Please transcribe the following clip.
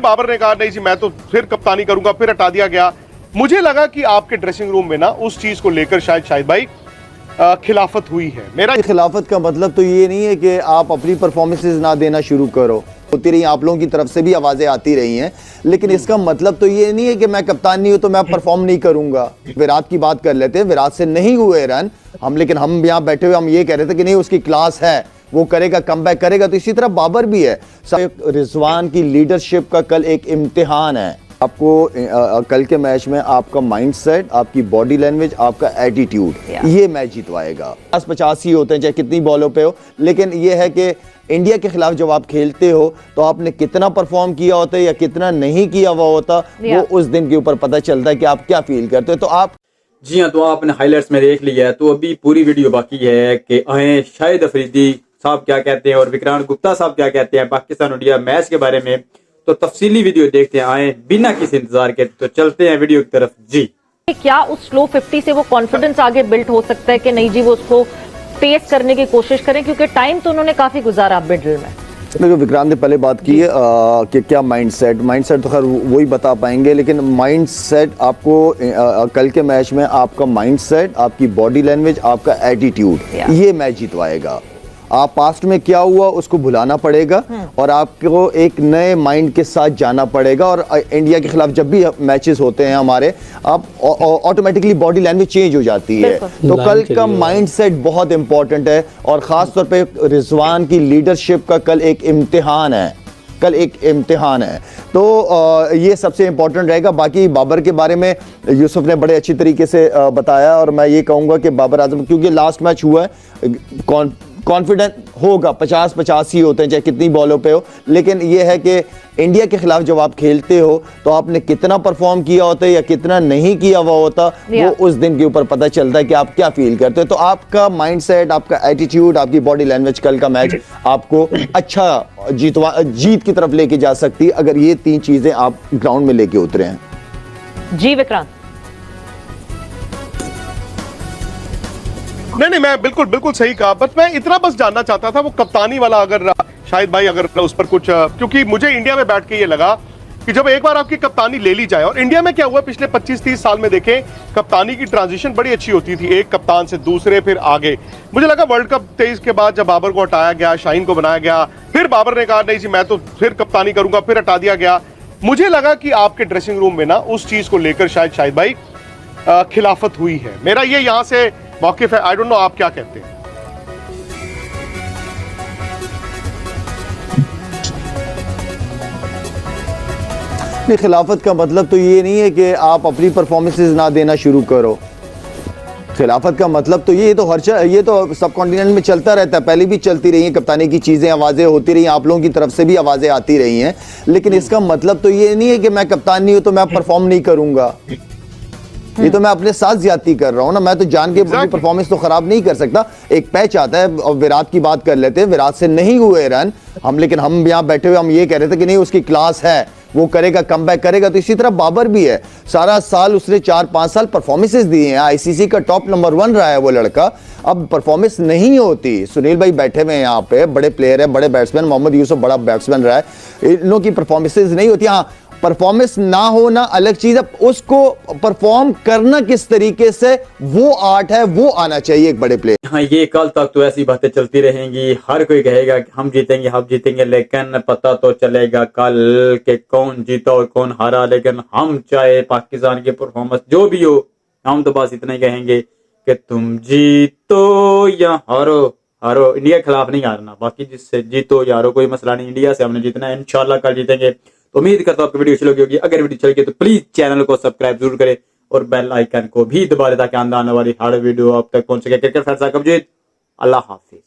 बाबर ने कहा नहीं जी मैं तो फिर कप्तानी करूंगा, फिर हटा दिया गया। मुझे लगा कि आपके ड्रेसिंग रूम में ना उस चीज को लेकर शायद भाई खिलाफत हुई है। मेरा खिलाफत का मतलब तो ये नहीं है कि आप अपनी परफॉर्मेंसेज ना देना शुरू करो, होती रही, आप लोगों की तरफ से भी आवाजें आती रही हैं, लेकिन इसका मतलब तो ये नहीं है कि मैं कप्तान नहीं हूं तो मैं परफॉर्म नहीं करूंगा। विराट की बात कर लेते हैं, विराट से नहीं हुए रन हम, लेकिन हम यहाँ बैठे हुए हम ये कह रहे थे कि नहीं उसकी क्लास है, वो करेगा, कमबैक करेगा। तो इसी तरह बाबर भी है। रिजवान की लीडरशिप का कल एक इम्तिहान है। आपको कल के मैच में आपका माइंडसेट, आपकी बॉडी लैंग्वेज, आपका एटीट्यूड ये मैच जितवाएगा। 50 ही होते हैं चाहे कितनी बॉलों पे हो, लेकिन ये है कि इंडिया के खिलाफ जब आप खेलते हो तो आपने कितना परफॉर्म किया होता है या कितना नहीं किया हुआ होता, वो उस दिन के ऊपर पता चलता है कि आप क्या फील करते हो। तो आप जी हाँ, तो आपने हाइलाइट्स में देख लिया है, तो अभी पूरी वीडियो बाकी है कि आए शाहिद अफरीदी साहब क्या कहते हैं और विक्रांत गुप्ता साहब क्या कहते हैं पाकिस्तान इंडिया मैच के बारे में। तो तफसीली वीडियो देखते हैं, आए बिना किसी इंतजार के। तो चलते हैं वीडियो की तरफ। जी क्या उस स्लो 50 से वो कॉन्फिडेंस आगे बिल्ड हो सकता है कि नहीं जी वो उसको पेस करने की कोशिश करें, क्योंकि टाइम तो उन्होंने काफी गुजारा मिडिल में। देखो विक्रांत ने पहले बात की है कि क्या माइंडसेट तो खैर वही बता पाएंगे, लेकिन माइंडसेट आपको कल के मैच में आपका माइंडसेट, आपकी बॉडी लैंग्वेज, आपका एटीट्यूड ये मैच जितवाएगा। आप पास्ट में क्या हुआ उसको भुलाना पड़ेगा और आपको एक नए माइंड के साथ जाना पड़ेगा। और इंडिया के खिलाफ जब भी मैचेस होते हैं हमारे, आप ऑटोमेटिकली बॉडी लैंग्वेज चेंज हो जाती है। तो कल का माइंडसेट बहुत इंपॉर्टेंट है और खास तौर पे रिजवान की लीडरशिप का कल एक इम्तिहान है। तो ये सबसे इंपॉर्टेंट रहेगा। बाकी बाबर के बारे में यूसुफ ने बड़े अच्छी तरीके से बताया और मैं ये कहूँगा कि बाबर आजम, क्योंकि लास्ट मैच हुआ है, कॉन्फिडेंट होगा, 50 ही होते हैं चाहे कितनी बॉलों पे हो, लेकिन ये है कि इंडिया के खिलाफ जब आप खेलते हो तो आपने कितना परफॉर्म किया होता है या कितना नहीं किया हुआ होता, वो उस दिन के ऊपर पता चलता है कि आप क्या फील करते हो। तो आपका माइंडसेट, आपका एटीट्यूड, आपकी बॉडी लैंग्वेज कल का मैच आपको अच्छा जीत की तरफ लेके जा सकती है अगर ये 3 चीजें आप ग्राउंड में लेके उतरे हैं। जी विक्रांत। नहीं मैं बिल्कुल सही कहा। बस मैं इतना बस जानना चाहता था वो कप्तानी वाला, अगर शायद भाई अगर उस पर कुछ, क्योंकि मुझे इंडिया में बैठ के ये लगा कि जब एक बार आपकी कप्तानी ले ली जाए, और इंडिया में क्या हुआ पिछले 25-30 साल में देखें कप्तानी की ट्रांजिशन बड़ी अच्छी होती थी, एक कप्तान से दूसरे फिर आगे। मुझे लगा वर्ल्ड कप 23 के बाद जब बाबर को हटाया गया, शाहीन को बनाया गया, फिर बाबर ने कहा नहीं जी मैं तो फिर कप्तानी करूंगा, फिर हटा दिया गया। मुझे लगा कि आपके ड्रेसिंग रूम में ना उस चीज को लेकर शायद भाई खिलाफत हुई है। मेरा ये यहां से मौकिफ है। आई डोंट नो आप क्या कहते हैं। नहीं, खिलाफत का मतलब तो ये नहीं है कि आप अपनी परफॉर्मेंसेज ना देना शुरू करो। खिलाफत का मतलब तो ये तो सब कॉन्टिनेंट में चलता रहता है, पहले भी चलती रही है कप्तानी की चीजें, आवाजें होती रही, आप लोगों की तरफ से भी आवाजें आती रही हैं, लेकिन इसका मतलब तो ये नहीं है कि मैं कप्तान नहीं हूं तो मैं परफॉर्म नहीं करूंगा। ये तो मैं अपने साथ ज्यादती कर रहा हूँ ना, मैं तो जान के परफॉर्मेंस तो खराब नहीं कर सकता। एक पैच आता है और विराट की बात कर लेते हैं, विराट से नहीं हुए रन हम, लेकिन हम यहाँ बैठे हुए हम ये कह रहे थे कि नहीं उसकी क्लास है, वो करेगा, कमबैक करेगा। तो इसी तरह बाबर भी है, सारा साल उसने 4-5 साल परफॉर्मेंसेस दिए हैं, आईसीसी का टॉप नंबर 1 रहा है वो लड़का। अब परफॉर्मेंस नहीं होती। सुनील भाई बैठे हुए हैं यहाँ पे, बड़े प्लेयर है, बड़े बैट्समैन, मोहम्मद यूसुफ बड़ा बैट्समैन रहा है, इन लोगों की परफॉर्मेंसेस नहीं होती। हाँ, परफॉर्मेंस ना होना अलग चीज है, उसको परफॉर्म करना किस तरीके से, वो आर्ट है, वो आना चाहिए एक बड़े प्लेयर। हाँ, ये कल तक तो ऐसी बातें चलती रहेंगी, हर कोई कहेगा कि हम जीतेंगे, लेकिन पता तो चलेगा कल के कौन जीता और कौन हारा। लेकिन हम चाहे पाकिस्तान की परफॉर्मेंस जो भी हो, हम तो बस इतना ही कहेंगे कि तुम जीतो या हारो, इंडिया के खिलाफ नहीं हारना, बाकी जिससे जीतो या हारो कोई मसला नहीं, इंडिया से हमने जीतना है, इंशाल्लाह कल जीतेंगे। तो उम्मीद करता हूं आपको वीडियो अच्छी लगी होगी। अगर वीडियो अच्छी लगी तो प्लीज चैनल को सब्सक्राइब जरूर करें और बेल आइकन को भी दबा दें ताकि आने वाली हर वीडियो आप तक पहुंच सके। क्रिकेट फैंस अल्लाह हाफिज।